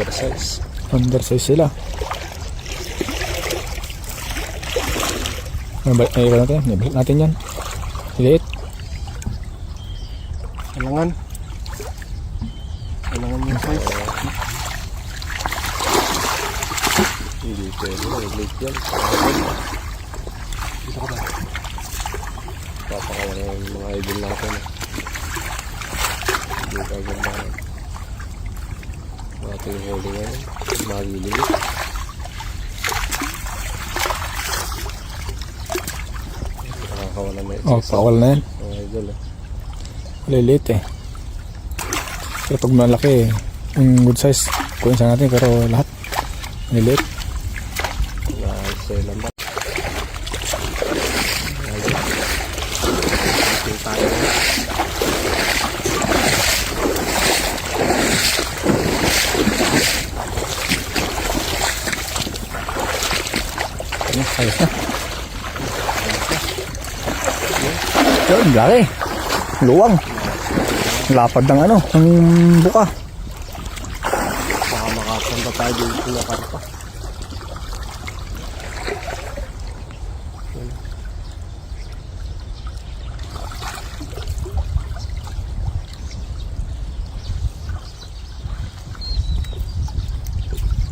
Undersize. Undersize sila. Ibalik natin. Ibalik natin yan. Liit. Kailangan yung size. Hindi pwede. Nag-late yan. Dito ka ba? Papakawan ng mga idol natin. Hindi ka ganda. Ating holding ngayon. Magiligit. Nakakawalan na ito. Pakawal na yan. Mga idol Lilit eh. Pero pag malaki, yung good size, kunin sa natin. Pero lahat, lilit. Nakasay lang ba? Ito tayo. Ayos na. Yun, laki. Luwang. Lapad ng ano, ng buka. Baka makasanda tayo dito na karpa.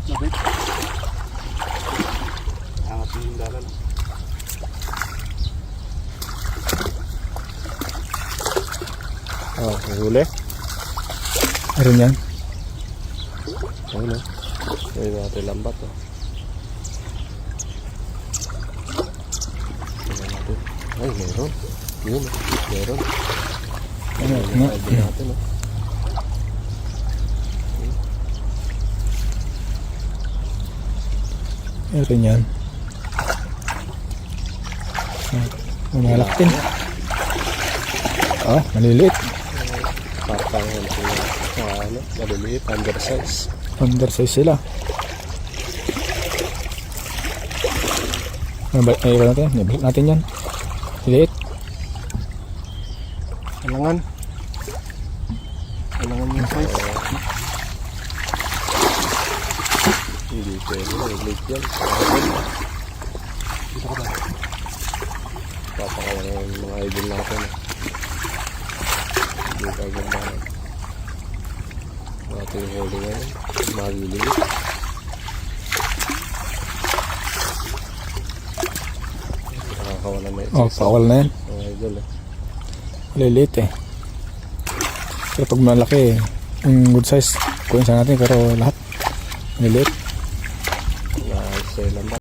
Bakit? Angat yung dalan. Oh, huli. Meron yan. Ayun o. Ayun natin lambat o. Tingnan natin. Ay, meron. Yun o. Meron. Ayun, Ayun natin o. meron yan. Umalak din. Maliliit. Papangan sila. Ano, maliliit. Undersize. Undersize sila. Ibalik natin yan. Liit. Kailangan yung size. Hindi pwede. Nag-late yan. Dito ka ba? Papakawan ng mga idol natin. Hindi ka ganda. Ating holding ngayon. Magiligit. Nakakawalan na ito. Pakawal na yan. Mga idol Lilit eh. Pero pag malaki, yung good size, kunin sa natin. Pero lahat, lilit. Nakasay lang ba?